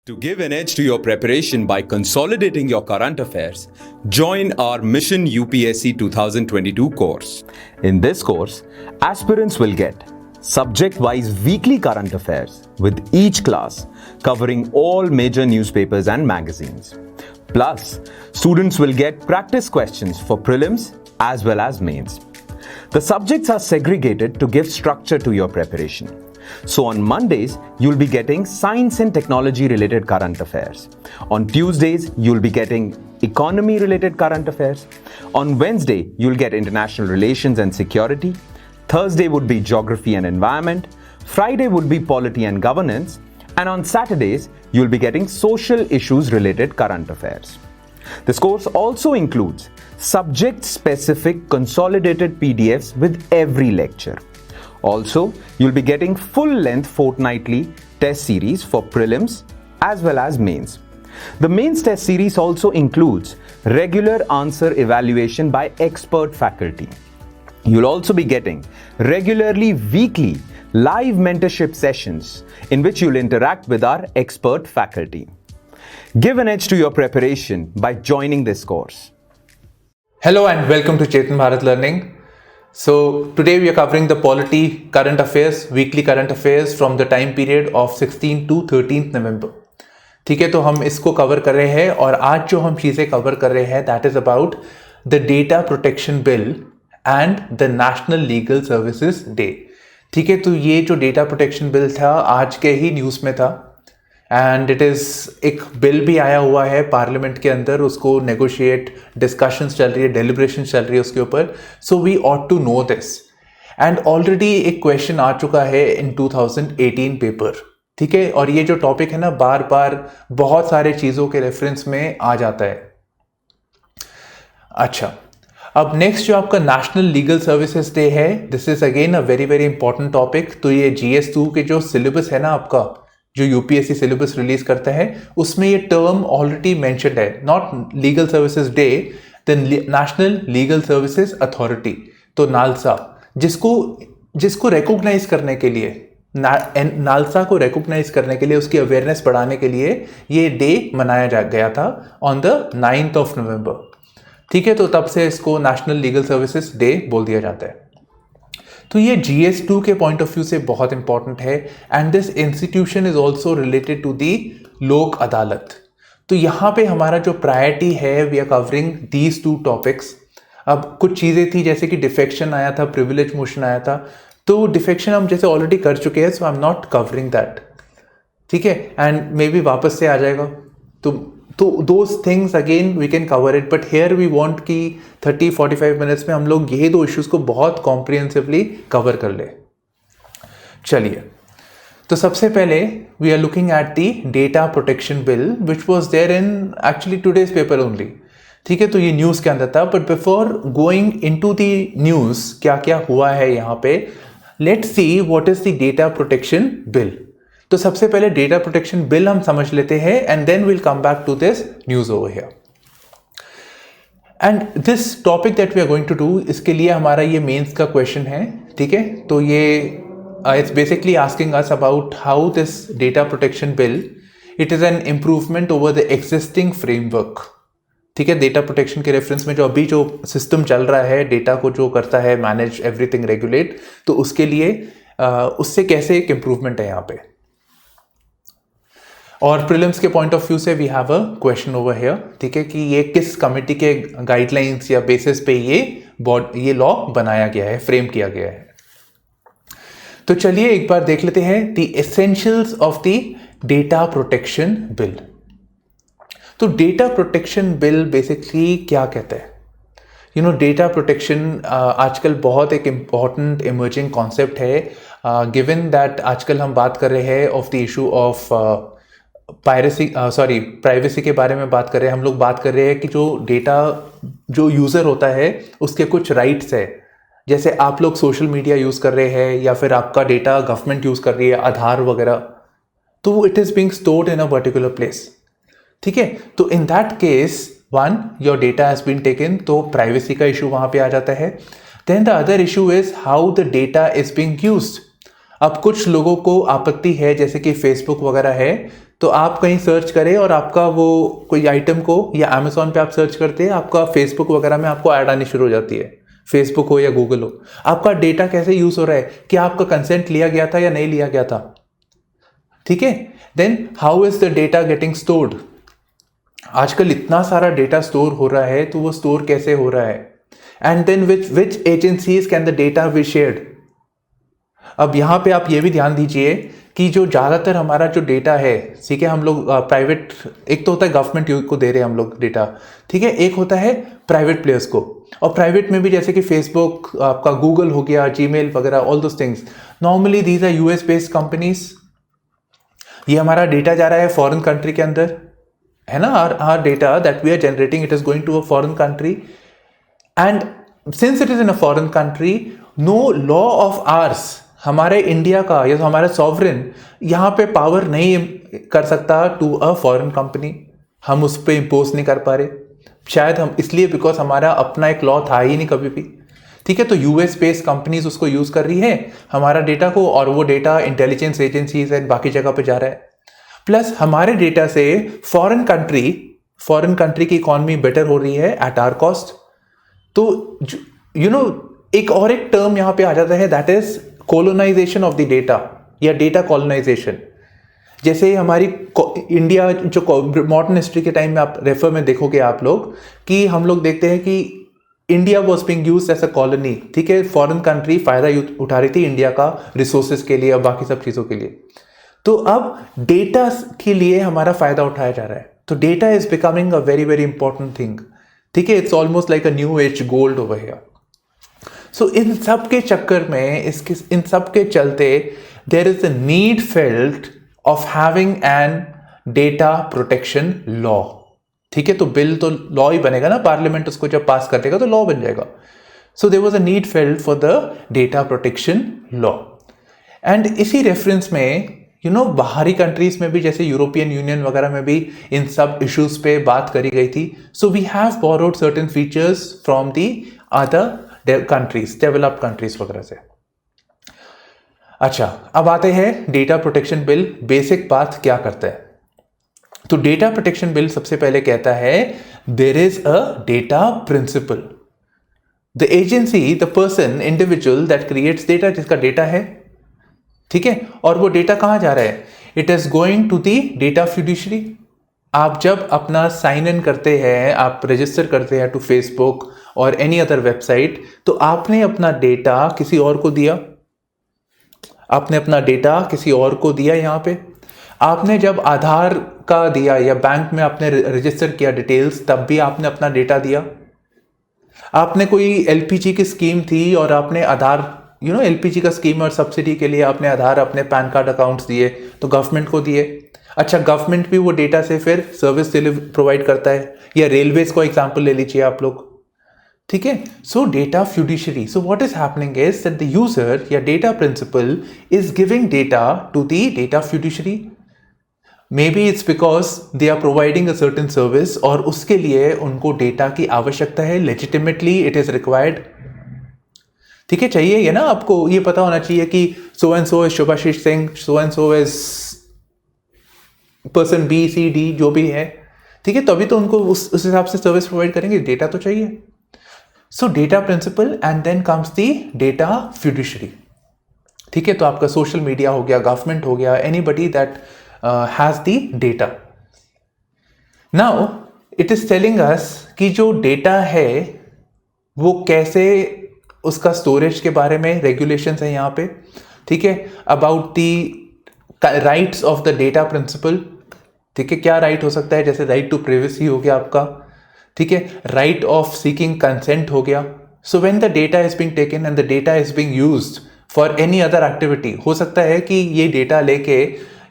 To give an edge to your preparation by consolidating your current affairs, join our Mission UPSC 2022 course. In this course, aspirants will get subject-wise weekly current affairs with each class covering all major newspapers and magazines. Plus, students will get practice questions for prelims as well as mains. The subjects are segregated to give structure to your preparation. So on Mondays, you'll be getting science and technology related current affairs. On Tuesdays, you'll be getting economy related current affairs. On Wednesday, you'll get international relations and security. Thursday would be geography and environment. Friday would be polity and governance. And on Saturdays, you'll be getting social issues related current affairs. This course also includes subject-specific consolidated PDFs with every lecture. Also, you'll be getting full-length fortnightly test series for prelims as well as mains. The mains test series also includes regular answer evaluation by expert faculty. You'll also be getting regularly weekly live mentorship sessions in which you'll interact with our expert faculty. Give an edge to your preparation by joining this course. Hello and welcome to Chetan Bharat Learning. So today we are covering the polity current affairs, weekly current affairs from the time period of 16th to 13th November. ठीक है, तो हम इसको cover कर रहे हैं और आज जो हम चीज़ें कवर कर रहे हैं that is about the Data Protection Bill and the National Legal Services Day. ठीक है, तो ये जो डेटा प्रोटेक्शन बिल था आज के ही न्यूज़ में था एंड इट इज़ एक बिल भी आया हुआ है पार्लियामेंट के अंदर, उसको नेगोशिएट डिस्कशंस चल रही है, डेलिब्रेशन चल रही है उसके ऊपर. So we ought to know this and already एक क्वेश्चन आ चुका है इन 2018 पेपर. ठीक है, और ये जो टॉपिक है ना बार बार बहुत सारे चीज़ों के रेफरेंस में आ जाता है. अच्छा, अब नेक्स्ट जो आपका नेशनल लीगल सर्विसेज डे है, this is again a very very important topic. तो ये GS2 के जो सिलेबस है ना आपका, जो यूपीएससी सिलेबस रिलीज करता है, उसमें ये टर्म ऑलरेडी मेंशन्ड है. Not legal services day, the national legal services authority, तो नालसा, जिसको रिकॉग्नाइज करने के लिए, नालसा को रिकॉग्नाइज करने के लिए, उसकी अवेयरनेस बढ़ाने के लिए ये डे मनाया गया था on the 9th of November. ठीक है, तो तब से इसको नेशनल लीगल सर्विसेज डे बोल दिया जाता है. तो ये GS2 के पॉइंट ऑफ व्यू से बहुत इंपॉर्टेंट है and this institution is also related to the Lok Adalat. तो यहाँ पे हमारा जो प्रायोरिटी है, we are covering these two topics. अब कुछ चीज़ें थी जैसे कि डिफेक्शन आया था, प्रिविलेज मोशन आया था, तो डिफेक्शन हम जैसे ऑलरेडी कर चुके हैं, so I am not covering that. ठीक है, एंड मे बी वापस से आ जाएगा, तो those things again we can cover it, but here we want कि 30-45 मिनट्स में हम लोग ये दो इश्यूज को बहुत कॉम्प्रिहेंसिवली कवर कर ले. चलिए, तो सबसे पहले we are looking at the data protection bill which was there in actually today's paper only. ठीक है, तो ये न्यूज़ के अंदर था, but before going into the news क्या क्या हुआ है यहाँ पे, let's see what is the data protection bill. तो सबसे पहले डेटा प्रोटेक्शन बिल हम समझ लेते हैं and then will come back to this news over here. And this topic that we are going to do, इसके लिए हमारा ये मेंस का क्वेश्चन है. ठीक है, तो ये it's basically asking us about how this data protection bill, it is an improvement over the existing framework. ठीक है, डेटा प्रोटेक्शन के रेफरेंस में जो अभी जो सिस्टम चल रहा है, डेटा को जो करता है मैनेज, एवरीथिंग रेगुलेट, तो उसके लिए उससे कैसे एक इम्प्रूवमेंट है यहाँ पे. और प्रीलिम्स के पॉइंट ऑफ व्यू से we have a question over here. ठीक है, कि ये किस कमिटी के गाइडलाइंस या बेसिस पे ये लॉ बनाया गया है, फ्रेम किया गया है. तो चलिए एक बार देख लेते हैं the essentials of the data protection bill. तो डेटा प्रोटेक्शन बिल बेसिकली क्या कहता है? यू नो, डेटा प्रोटेक्शन आजकल बहुत एक इम्पॉर्टेंट इमर्जिंग कॉन्सेप्ट है, गिवन दैट आजकल हम बात कर रहे हैं of the issue of privacy के बारे में बात कर रहे हैं. हम लोग बात कर रहे हैं कि जो डेटा जो यूज़र होता है उसके कुछ राइट्स है. जैसे आप लोग सोशल मीडिया यूज़ कर रहे हैं या फिर आपका डेटा गवर्नमेंट यूज़ कर रही है, आधार वगैरह, तो it is being stored in a particular place. ठीक है, तो in that case one, your data has been taken, तो प्राइवेसी का इशू वहाँ पे आ जाता है. Then the other issue is how the data is being used. अब कुछ लोगों को आपत्ति है, जैसे कि फेसबुक वगैरह है, तो आप कहीं सर्च करें और आपका वो कोई आइटम को या अमेजोन पे आप सर्च करते हैं, आपका फेसबुक वगैरह में आपको ऐड आनी शुरू हो जाती है, फेसबुक हो या गूगल हो। आपका डेटा कैसे यूज हो रहा है, कि आपका कंसेंट लिया गया था या नहीं लिया गया था, ठीक है। Then how is the data getting stored. आजकल इतना सारा डेटा स्टोर हो रहा है, तो वो स्टोर कैसे हो रहा है, and then which agencies can the data be shared. अब यहां पे आप ये भी ध्यान दीजिए कि जो ज़्यादातर हमारा जो डेटा है, ठीक है, हम लोग प्राइवेट, एक तो होता है गवर्नमेंट को दे रहे हैं हम लोग डेटा, ठीक है, एक होता है प्राइवेट प्लेयर्स को। और प्राइवेट में भी जैसे कि फेसबुक, आपका गूगल हो गया, जीमेल वगैरह, all those things, normally these are US based companies. ये हमारा डेटा जा रहा है फॉरेन कंट्री के अंदर, है ना, our data that we are generating, it is going to a foreign country, and since it is in a foreign country, no law of ours, हमारे इंडिया का या तो हमारा सॉवरेन यहाँ पे पावर नहीं कर सकता टू अ फॉरेन कंपनी, हम उस पर इम्पोज नहीं कर पा रहे, शायद हम इसलिए बिकॉज हमारा अपना एक लॉ था ही नहीं कभी भी, ठीक है। तो यूएस बेस्ड कंपनीज उसको यूज कर रही है हमारा डेटा को, और वो डेटा इंटेलिजेंस एजेंसीज एंड बाकी जगह पे जा रहा है। प्लस हमारे डेटा से फॉरेन कंट्री की इकोनॉमी बेटर हो रही है एट आवर कॉस्ट। तो यू नो एक और एक टर्म यहां पे आ जाता है, that is colonisation of the data या डेटा कॉलोनाइजेशन। जैसे हमारी इंडिया जो मॉडर्न हिस्ट्री के टाइम में आप रेफर में देखोगे आप लोग, कि हम लोग देखते हैं कि India was being used as a colony, ठीक है, फॉरेन कंट्री फायदा उठा रही थी इंडिया का रिसोर्सेज के लिए और बाकी सब चीजों के लिए। तो अब डेटा के लिए हमारा फायदा उठाया जा रहा है, तो data is becoming a very very important thing, ठीक है, it's almost like a new age gold over here. So इन सब के चक्कर में, इन सब के चलते there is a need felt of having an data protection law, ठीक है। तो बिल तो लॉ ही बनेगा ना, पार्लियामेंट उसको जब पास कर देगा तो लॉ बन जाएगा। So there was a need felt for the data protection law. And इसी रेफरेंस में बाहरी कंट्रीज में भी, जैसे यूरोपियन यूनियन वगैरह में भी इन सब इश्यूज पे बात करी गई थी। So we have borrowed certain features from the other countries, developed countries वगैरह से। अच्छा, अब आते हैं डेटा प्रोटेक्शन बिल बेसिक बात क्या करता है। तो डेटा प्रोटेक्शन बिल सबसे पहले कहता है there is a data principal, the agency, the person, individual that creates data, जिसका डेटा है, ठीक है, और वो डेटा कहां जा रहा है, it is going to the data fiduciary. आप जब अपना साइन इन करते हैं, आप रजिस्टर करते हैं टू फेसबुक और एनी अदर वेबसाइट, तो आपने अपना डेटा किसी और को दिया, आपने अपना डेटा किसी और को दिया। यहां पे आपने जब आधार का दिया या बैंक में आपने रजिस्टर किया डिटेल्स, तब भी आपने अपना डेटा दिया। आपने कोई एलपीजी की स्कीम थी और आपने आधार, एलपीजी का स्कीम और सब्सिडी के लिए आपने आधार, अपने पैन कार्ड अकाउंट्स दिए, तो गवर्नमेंट को दिए। अच्छा, गवर्नमेंट भी वो डेटा से फिर सर्विस प्रोवाइड करता है, या रेलवेज को एग्जांपल ले लीजिए आप लोग, ठीक है। So data fiduciary, so what is happening is that the user या data principal is giving data to the data fiduciary. Maybe it's because they are providing a certain service और उसके लिए उनको डेटा की आवश्यकता है, legitimately it is required, ठीक है। चाहिए ये ना, आपको ये पता होना चाहिए कि so and so is Shubhashish Singh, so and so is person B C D, जो भी है, ठीक है, तभी तो उनको उस हिसाब से सर्विस प्रोवाइड करेंगे, डेटा तो चाहिए। So data principal and then comes the data fiduciary, ठीक है। तो आपका सोशल मीडिया हो गया, गवर्नमेंट हो गया, anybody that has the data. Now it is telling us कि जो डेटा है वो कैसे, उसका स्टोरेज के बारे में रेगुलेशंस है यहाँ पे, ठीक है। About the rights of the data principal, ठीक है, क्या राइट हो सकता है, जैसे राइट टू प्राइवेसी हो गया आपका, ठीक है, राइट ऑफ सीकिंग कंसेंट हो गया। So when the data is being taken and the data is being used for any other activity, हो सकता है कि ये डेटा लेके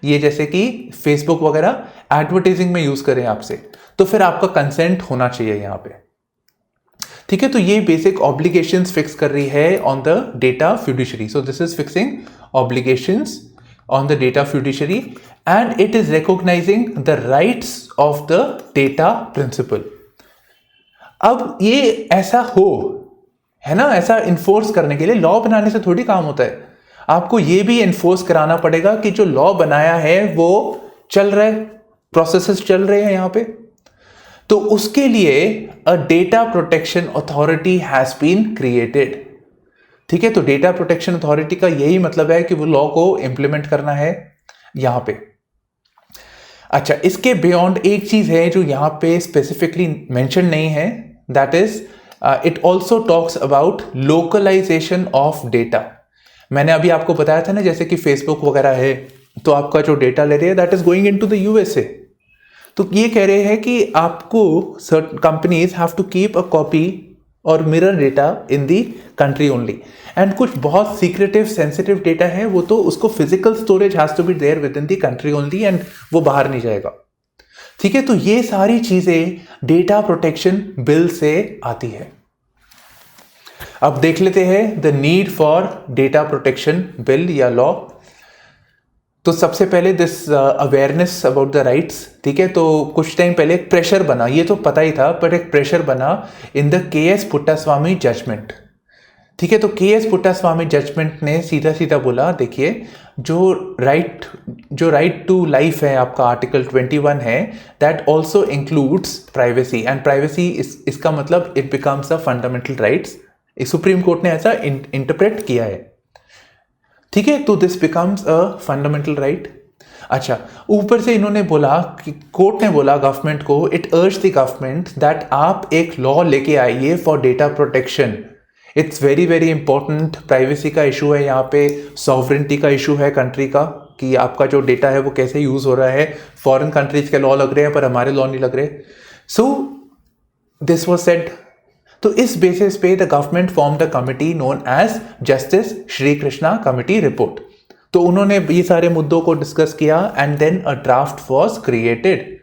ये जैसे कि फेसबुक वगैरह एडवर्टाइजिंग में यूज करें आपसे, तो फिर आपका कंसेंट होना चाहिए यहाँ पे, ठीक है। तो ये बेसिक ऑब्लिगेशंस फिक्स कर रही है on the data fiduciary. So this is fixing obligations on the data fiduciary and it is recognising the rights of the data principal. अब ये ऐसा हो, है ना, ऐसा इन्फोर्स करने के लिए लॉ बनाने से थोड़ी काम होता है, आपको ये भी इन्फोर्स कराना पड़ेगा कि जो लॉ बनाया है वो चल रहा है, प्रोसेसेस चल रहे हैं यहाँ पे। तो उसके लिए a data protection authority has been created. ठीक है, तो डेटा प्रोटेक्शन अथॉरिटी का यही मतलब है कि वो लॉ को इंप्लीमेंट करना है यहां पे। अच्छा, इसके बियॉन्ड एक चीज है जो यहां पे स्पेसिफिकली मेंशन नहीं है, that is it also talks about localisation of data. मैंने अभी आपको बताया था ना, जैसे कि फेसबुक वगैरह है, तो आपका जो डेटा ले रही है that is going into the USA. तो ये कह रहे हैं कि आपको certain companies have to keep a copy और mirror data in the country only, and कुछ बहुत सीक्रेटिव सेंसिटिव डेटा है वो तो उसको physical storage has to be there within the country only, and वो बाहर नहीं जाएगा। ठीक है, तो ये सारी चीजें डेटा प्रोटेक्शन बिल से आती है। अब देख लेते हैं the need for data protection bill या लॉ। तो सबसे पहले this awareness about the rights. ठीक है, तो कुछ टाइम पहले एक प्रेशर बना, ये तो पता ही था, बट एक प्रेशर बना in the KS. Puttaswamy judgment. ठीक है, तो के.एस. पुट्टास्वामी जजमेंट ने सीधा सीधा बोला, देखिए जो राइट टू लाइफ है आपका आर्टिकल 21 है, that also includes privacy, and privacy इसका मतलब it becomes a fundamental rights. Supreme court ने ऐसा इंटरप्रेट किया है। ठीक है, तो this becomes a fundamental right. अच्छा, ऊपर से इन्होंने बोला कि कोर्ट ने बोला गवर्नमेंट को, इट अर्ज द गवर्नमेंट दैट आप एक लॉ लेके आइए for data protection. It's very very important. Privacy का इशू है यहाँ पे, सॉवरेंटी का इशू है कंट्री का, कि आपका जो डेटा है वो कैसे यूज हो रहा है। फॉरेन कंट्रीज के लॉ लग रहे हैं पर हमारे लॉ नहीं लग रहे। So this was said. तो इस बेसिस पे the government form the committee known as justice Shri Krishna committee report. तो उन्होंने ये सारे मुद्दों को डिस्कस किया and then a draft was created.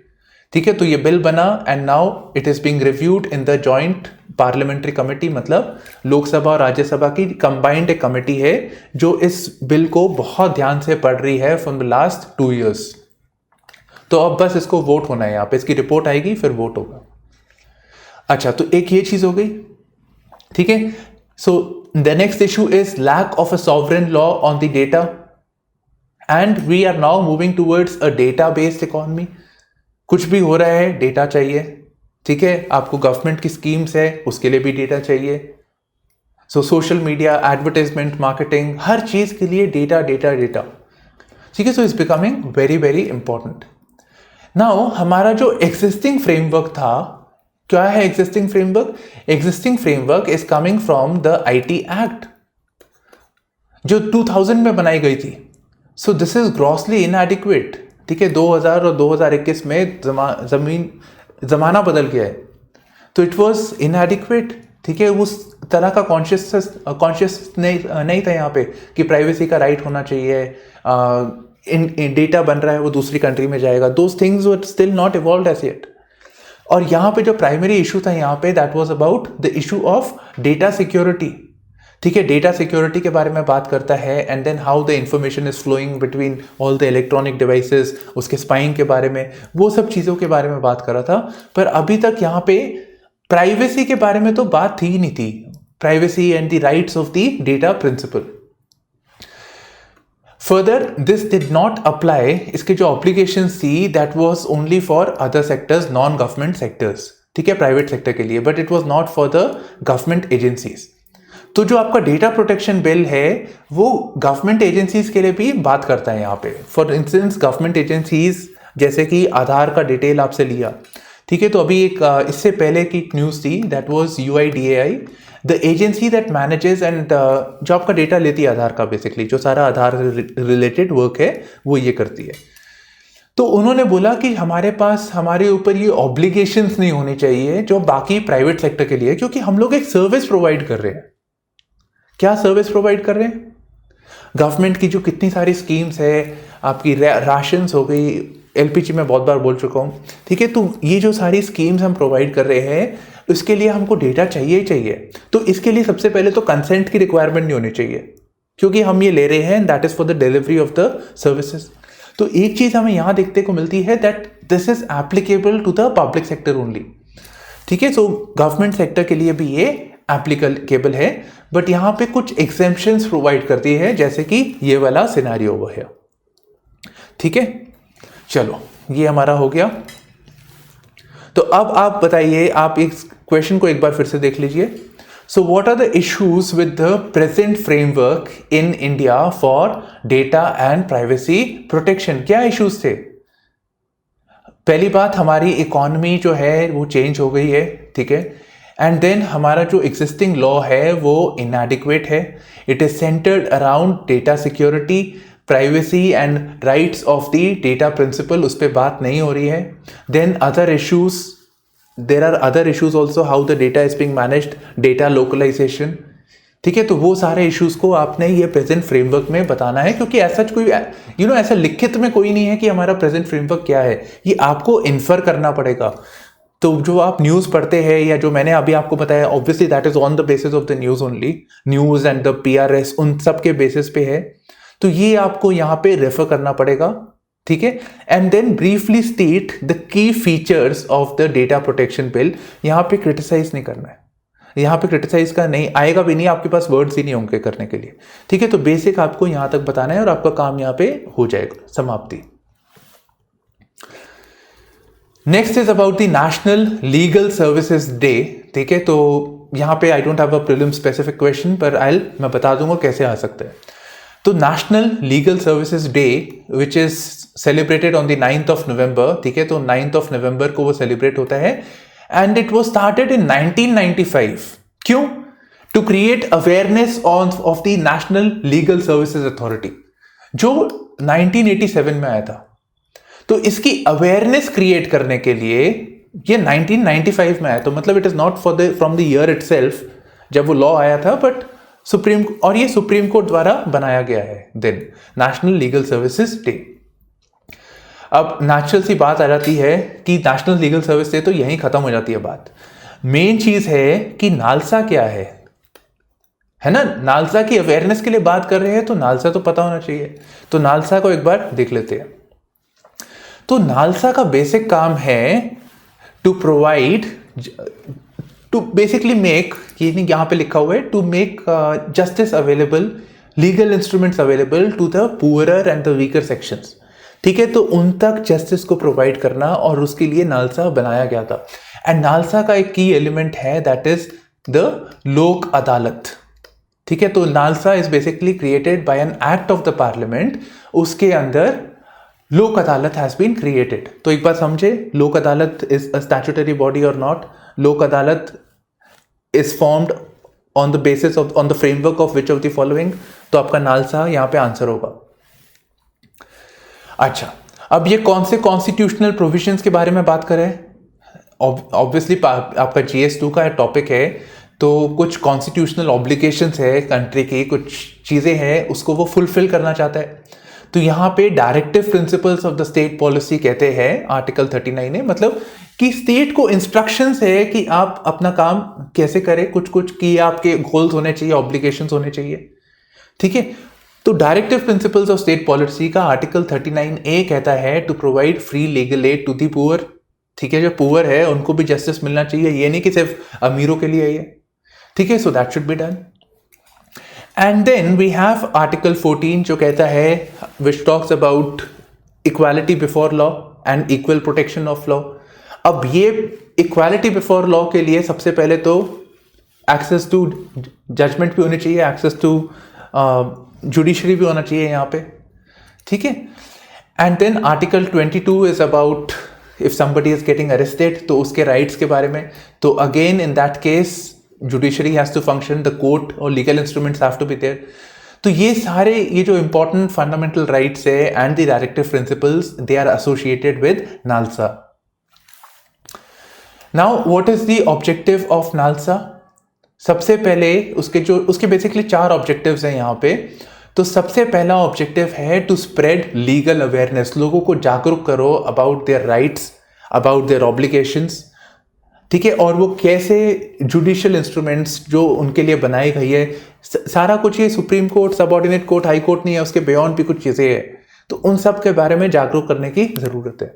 ठीक है, तो ये बिल बना and now it is being reviewed in the joint parliamentary committee, मतलब लोकसभा और राज्यसभा की कंबाइंड एक कमेटी है जो इस बिल को बहुत ध्यान से पढ़ रही है फ्रॉम द लास्ट 2 years। तो अब बस इसको वोट होना है, यहाँ पे इसकी रिपोर्ट आएगी फिर वोट होगा। अच्छा, तो एक ये चीज हो गई। ठीक है, so the next issue is lack of a sovereign law on the data, and we are now moving towards a data based economy. कुछ भी हो रहा है डेटा चाहिए। ठीक है, आपको गवर्नमेंट की स्कीम्स है उसके लिए भी डेटा चाहिए। सो सोशल मीडिया, एडवर्टाइजमेंट, मार्केटिंग, हर चीज के लिए डेटा डेटा डेटा। ठीक है, so it's becoming very very important. Now हमारा जो एग्जिस्टिंग फ्रेमवर्क था, क्या है existing framework? Existing framework is coming from the IT act जो 2000 में बनाई गई थी। सो दिस इज ग्रॉसली इनएडिक्वेट। ठीक है, 2000 और 2021 में जमाना बदल गया है, तो इट वॉज इनएडिक्वेट। ठीक है, उस तरह का कॉन्शियस नहीं था यहाँ पे कि प्राइवेसी का राइट होना चाहिए। इन डेटा बन रहा है वो दूसरी कंट्री में जाएगा, those things were still not evolved as yet. और यहाँ पे जो प्राइमरी इशू था यहाँ पे, that was about the issue of data security. ठीक है, डेटा सिक्योरिटी के बारे में बात करता है, and then how the information is flowing between all the electronic devices, उसके स्पाइंग के बारे में, वो सब चीज़ों के बारे में बात कर रहा था। पर अभी तक यहाँ पे प्राइवेसी के बारे में तो बात थी ही नहीं थी, privacy and the rights of the data principal. Further this did not apply, इसके जो ऑब्लिगेशंस थी that was only for other sectors, non government sectors. ठीक है, प्राइवेट सेक्टर के लिए, but it was not for the government agencies. तो जो आपका डेटा प्रोटेक्शन बिल है वो गवर्नमेंट एजेंसीज के लिए भी बात करता है यहाँ पे। फॉर इंस्टेंस गवर्नमेंट एजेंसीज जैसे कि आधार का डिटेल आपसे लिया। ठीक है, तो अभी एक इससे पहले की न्यूज़ थी, that was UIDAI, the agency that manages and जो आपका डेटा लेती है आधार का, बेसिकली जो सारा आधार रिलेटेड वर्क है वो ये करती है। तो उन्होंने बोला कि हमारे ऊपर ये ऑब्लिगेशंस नहीं होनी चाहिए जो बाकी प्राइवेट सेक्टर के लिए, क्योंकि हम लोग एक सर्विस प्रोवाइड कर रहे हैं। क्या सर्विस प्रोवाइड कर रहे हैं? गवर्नमेंट की जो कितनी सारी स्कीम्स है, आपकी राशंस हो गई, LPG में बहुत बार बोल चुका हूँ। ठीक है, तो ये जो सारी स्कीम्स हम प्रोवाइड कर रहे हैं उसके लिए हमको डेटा चाहिए ही चाहिए। तो इसके लिए सबसे पहले तो कंसेंट की रिक्वायरमेंट नहीं होनी चाहिए, क्योंकि हम ये ले रहे हैं, that is for the delivery of the services. तो एक चीज हमें यहां देखने को मिलती है, that this is applicable to the public sector only. ठीक है, सो गवर्नमेंट सेक्टर के लिए भी ये एप्लीकेबल है, बट यहां पे कुछ एग्जेम्पशंस प्रोवाइड करती है, जैसे कि ये वाला सिनेरियो ओवर हियर। ठीक है, चलो ये हमारा हो गया। तो अब आप बताइए, आप इस क्वेश्चन को एक बार फिर से देख लीजिए। So what are the issues with the present framework in India for data and privacy protection? क्या इश्यूज थे? पहली बात, हमारी इकोनॉमी जो है वो चेंज हो गई है, ठीक है। एंड देन हमारा जो एग्जिस्टिंग लॉ है वो इनएडिक्वेट है। It is centred around data security, privacy and rights of the data principal, उस पर बात नहीं हो रही है। Then other issues, there are other issues also, how the data is being managed, data localisation, ठीक है। तो वो सारे इश्यूज को आपने ये प्रेजेंट फ्रेमवर्क में बताना है, क्योंकि ऐसा कोई ऐसा लिखित में कोई नहीं है कि हमारा प्रेजेंट फ्रेमवर्क क्या है, ये आपको इन्फर करना पड़ेगा। तो जो आप न्यूज़ पढ़ते हैं या जो मैंने अभी आपको बताया, obviously that is on the basis of the news only, news and the PRS, उन सब के बेसिस पे है। तो ये आपको यहाँ पे रेफर करना पड़ेगा, ठीक है। And then briefly state the key features of the data protection bill. यहाँ पे क्रिटिसाइज नहीं करना है, यहाँ पे क्रिटिसाइज का नहीं आएगा भी नहीं, आपके पास वर्ड्स ही नहीं होंगे करने के लिए, ठीक है। तो बेसिक आपको यहां तक बताना है और आपका काम यहाँ पे हो जाएगा, समाप्ति। Next is about the national legal services day, ठीक है। तो यहाँ पे I don't have a prelim specific question, पर मैं बता दूंगा कैसे आ सकता है। तो national legal services day which is celebrated on the 9th of November, ठीक है। तो 9th of November को वो सेलिब्रेट होता है and it was started in 1995. क्यों? To create awareness of the National Legal Services Authority, जो 1987 में आया था। तो इसकी अवेयरनेस क्रिएट करने के लिए ये 1995 में आया, तो मतलब it is not from the year itself जब वो लॉ आया था, बट ये सुप्रीम कोर्ट द्वारा बनाया गया है। Then national legal services day. अब नेचुरल सी बात आ जाती है कि नेशनल लीगल सर्विस से तो यहीं खत्म हो जाती है बात। मेन चीज है कि नालसा क्या है ना। नालसा की अवेयरनेस के लिए बात कर रहे हैं, तो नालसा तो पता होना चाहिए। तो नालसा को एक बार देख लेते हैं। तो नालसा का बेसिक काम है to provide, to basically make, ये यहां पे लिखा हुआ है, to make justice available, legal instruments available to the poorer and the weaker sections, ठीक है। तो उन तक जस्टिस को प्रोवाइड करना, और उसके लिए नालसा बनाया गया था। एंड नालसा का एक की एलिमेंट है, दैट इज द लोक अदालत, ठीक है। तो NALSA is basically created by an act of the parliament, उसके अंदर लोक अदालत हैज बीन क्रिएटेड। तो एक बार समझे, लोक अदालत इज अ स्टैट्यूटरी बॉडी और नॉट? लोक अदालत is formed on the basis of, on the framework of which of the following? तो आपका नालसा यहां पे आंसर होगा। अच्छा, अब ये कौन से कॉन्स्टिट्यूशनल प्रोविजंस के बारे में बात करें? ऑब्वियसली आपका GS2 का टॉपिक है, तो कुछ कॉन्स्टिट्यूशनल ऑब्लिगेशंस है कंट्री की, कुछ चीजें हैं उसको वो फुलफिल करना चाहता है। तो यहाँ पे directive principles of the state policy कहते हैं, आर्टिकल 39 है, मतलब कि स्टेट को इंस्ट्रक्शंस है कि आप अपना काम कैसे करें, कुछ कि आपके गोल्स होने चाहिए, ऑब्लिगेशंस होने चाहिए, ठीक है। तो directive principles of state policy का आर्टिकल 39A कहता है to provide free legal aid to the poor, ठीक है। जो पुअर है उनको भी जस्टिस मिलना चाहिए, ये नहीं कि सिर्फ अमीरों के लिए ये, ठीक है। So that should be done. And then we have article 14 जो कहता है, which talks about equality before law and equal protection of law. अब ये इक्वालिटी बिफोर लॉ के लिए सबसे पहले तो एक्सेस टू जजमेंट भी होनी चाहिए, एक्सेस टू जुडिशरी भी होना चाहिए यहाँ पे, ठीक है। And then article 22 is about if somebody is getting arrested, तो उसके राइट्स के बारे में। तो again in that case judiciary has to function, the court और legal instruments have to be there. तो ये सारे, ये जो इंपॉर्टेंट फंडामेंटल राइट्स है and the directive principles, they are associated with NALSA. Now what is the objective of NALSA? सबसे पहले उसके बेसिकली 4 ऑब्जेक्टिव्स हैं यहाँ पे। तो सबसे पहला ऑब्जेक्टिव है टू स्प्रेड लीगल अवेयरनेस, लोगों को जागरूक करो about their rights, about their obligations, ठीक है। और वो कैसे जुडिशियल इंस्ट्रूमेंट्स जो उनके लिए बनाई गई है, सारा कुछ ये supreme court, subordinate court, high court नहीं है, उसके बियॉन्ड भी कुछ चीजें हैं, तो उन सब के बारे में जागरूक करने की जरूरत है।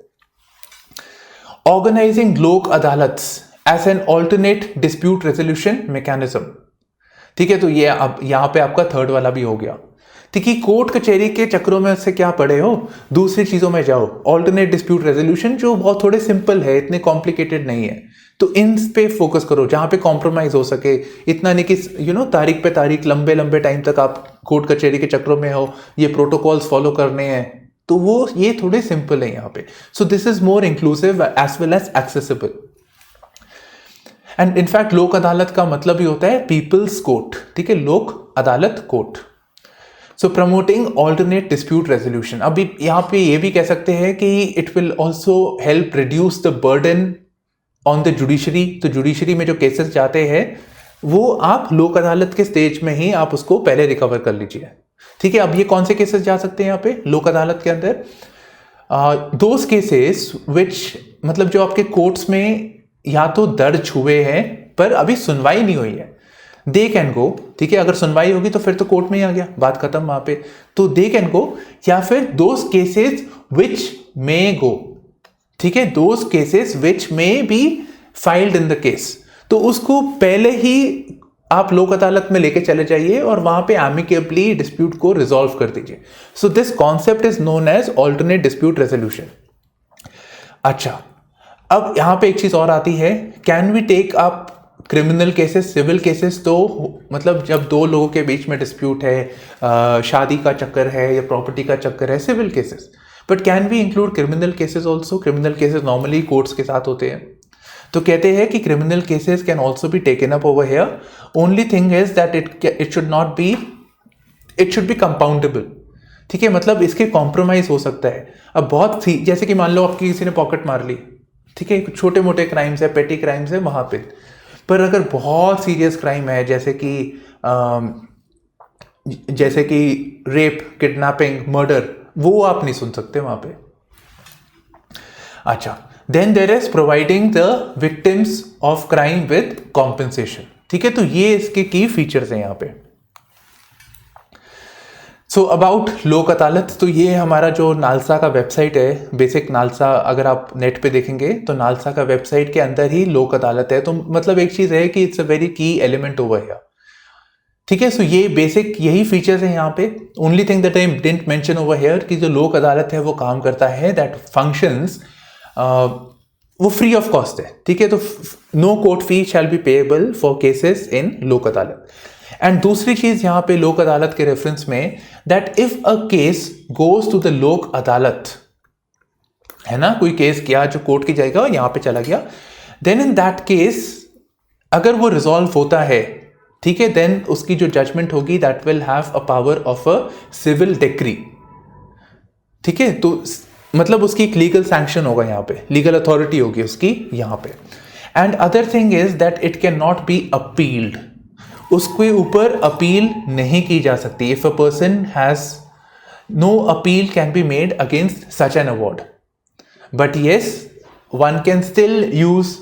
Organising Lok Adalat as an alternate dispute resolution mechanism, ठीक है। तो ये अब यहां पे आपका थर्ड वाला भी हो गया। ठीक है, कोर्ट कचहरी के चक्रों में से क्या पड़े हो, दूसरी चीजों में जाओ। ऑल्टरनेट डिस्प्यूट रेजोल्यूशन जो बहुत थोड़े सिंपल है, इतने कॉम्प्लिकेटेड नहीं है, तो इन पे फोकस करो जहां पे कॉम्प्रोमाइज हो सके। इतना नहीं कि तारीख पे तारीख लंबे लंबे टाइम तक आप कोर्ट कचहरी के चक्रों में हो, ये प्रोटोकॉल्स फॉलो करने हैं, तो वो ये थोड़े सिंपल है यहाँ पे। So this is more inclusive as well as accessible. And in fact Lok Adalat का मतलब ही होता है पीपल्स कोर्ट, ठीक है, लोक अदालत कोर्ट। सो प्रमोटिंग ऑल्टरनेट डिस्प्यूट रेजोल्यूशन। अभी यहाँ पे ये भी कह सकते हैं कि it will also help reduce the burden on the judiciary. तो जुडिशरी में जो केसेस जाते हैं वो आप लोक अदालत के स्टेज में ही आप उसको पहले रिकवर कर लीजिए, ठीक है। अब ये कौन से केसेस जा सकते हैं यहाँ पे लोक अदालत के अंदर? दोज केसेस विच, मतलब जो आपके कोर्ट्स में या तो दर्ज हुए हैं पर अभी सुनवाई नहीं हुई है, दे कैन गो, ठीक है। अगर सुनवाई होगी तो फिर तो कोर्ट में ही आ गया, बात खत्म वहां पे, तो दे कैन गो। या फिर दोज केसेस विच मे गो, ठीक है, those cases which may be filed in the case, तो उसको पहले ही आप लोक अदालत में लेके चले जाइए और वहां पे एमिकेबली डिस्प्यूट को रिजॉल्व कर दीजिए। So this concept is known as alternate dispute resolution. अच्छा, अब यहां पे एक चीज और आती है, can we take up criminal cases, civil cases? तो मतलब जब दो लोगों के बीच में डिस्प्यूट है, शादी का चक्कर है या प्रॉपर्टी का चक्कर है, civil cases. But can we include criminal cases also? Criminal cases normally courts के साथ होते हैं, तो कहते हैं कि criminal cases can also be taken up over here. Only thing is that it should not be, it should be compoundable, ठीक है, मतलब इसके कॉम्प्रोमाइज हो सकता है। अब बहुत सी, जैसे कि मान लो आपकी किसी ने पॉकेट मार ली, ठीक है, छोटे मोटे क्राइम्स है, पेटी क्राइम्स है वहां पे, पर अगर बहुत सीरियस क्राइम है जैसे कि रेप, किडनैपिंग, मर्डर, वो आप नहीं सुन सकते वहां पे। अच्छा, then there is providing the victims of crime with compensation, ठीक है, तो ये इसके की फीचर्स हैं यहाँ पे। सो अबाउट लोक अदालत, तो ये हमारा जो नालसा का वेबसाइट है, बेसिक नालसा, अगर आप नेट पे देखेंगे तो नालसा का वेबसाइट के अंदर ही लोक अदालत है। तो मतलब एक चीज है कि इट्स अ वेरी की एलिमेंट ओवर हियर, ठीक है। सो ये बेसिक यही फीचर्स है यहाँ पे। Only thing that I didn't mention over here कि जो लोक अदालत है वो काम करता है, दैट फंक्शंस, वो फ्री ऑफ कॉस्ट है, ठीक है। तो no court fee shall be payable for cases in Lok Adalat. And दूसरी चीज यहां पे लोक अदालत के रेफरेंस में, that if a case goes to the Lok Adalat, है ना, कोई केस किया जो कोर्ट की जाएगा यहां पे चला गया, देन इन दैट केस अगर वो रिजॉल्व होता है, ठीक है, देन उसकी जो जजमेंट होगी that will have a power of a civil decree, ठीक है। तो मतलब उसकी एक लीगल सैंक्शन होगा यहाँ पे, लीगल अथॉरिटी होगी उसकी यहाँ पे। And other thing is that it can not be appealed, उसके ऊपर अपील नहीं की जा सकती। If a person has no appeal can be made against such an award, but yes one can still use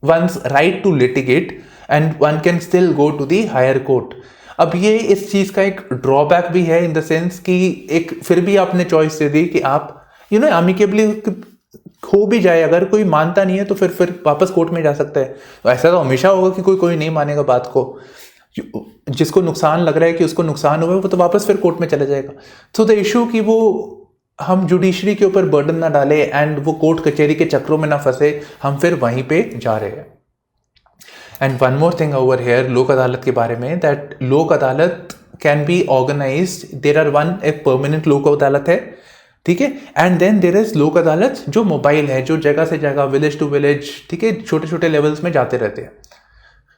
one's right to litigate and one can still go to the higher court. अब ये इस चीज का एक drawback भी है in the sense कि एक फिर भी आपने चॉइस दे दी कि आप एमिकेबली हो भी जाए, अगर कोई मानता नहीं है तो फिर वापस कोर्ट में जा सकता है। तो ऐसा तो हमेशा होगा कि कोई नहीं मानेगा बात को, जिसको नुकसान लग रहा है कि उसको नुकसान हुआ है वो तो वापस फिर कोर्ट में चला जाएगा। सो द इशू कि वो हम जुडिशरी के ऊपर बर्डन ना डाले एंड वो कोर्ट कचहरी के चक्रों में ना फंसे, हम फिर वहीं पे जा रहे हैं। And one more thing over here Lok Adalat के बारे में, that Lok Adalat can be organized, there are one एक परमानेंट लोक अदालत है, ठीक है, एंड देन देयर इज लोक अदालत जो मोबाइल है, जो जगह से जगह, विलेज टू विलेज, ठीक है, छोटे छोटे लेवल्स में जाते रहते हैं।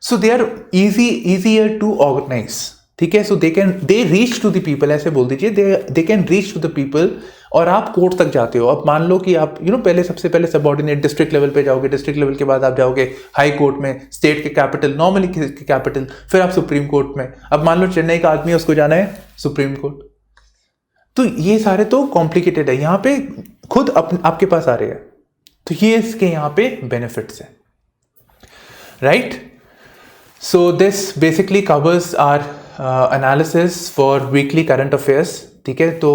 So they are easier to organise, ठीक है। So they reach to the people, ऐसे बोल दीजिए, they can reach to the people, और आप कोर्ट तक जाते हो। अब मान लो कि आप पहले सबसे पहले सबऑर्डिनेट डिस्ट्रिक्ट लेवल पे जाओगे, डिस्ट्रिक्ट लेवल के बाद आप जाओगे हाई कोर्ट में, स्टेट के कैपिटल, नॉर्मली के कैपिटल, फिर आप सुप्रीम कोर्ट में। अब मान लो चेन्नई का आदमी है, उसको जाना है सुप्रीम कोर्ट, तो ये सारे तो कॉम्प्लिकेटेड है, यहाँ पे खुद आपके पास आ रहे हैं, तो ये इसके यहाँ पे बेनिफिट्स है, right. So this basically covers our analysis for weekly current affairs, ठीक है। तो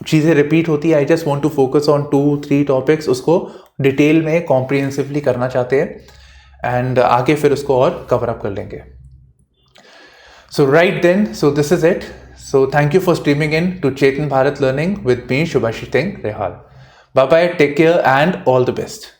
चीज़ें रिपीट होती है, I just want to focus on 2-3 topics, उसको डिटेल में कॉम्प्रिहेंसिवली करना चाहते हैं एंड आगे फिर उसको और कवर अप कर लेंगे। So right then, so this is it. So thank you for streaming in to Chetan Bharat Learning with me, Shubhashi Singh Rehal. Bye bye, take care and all the best.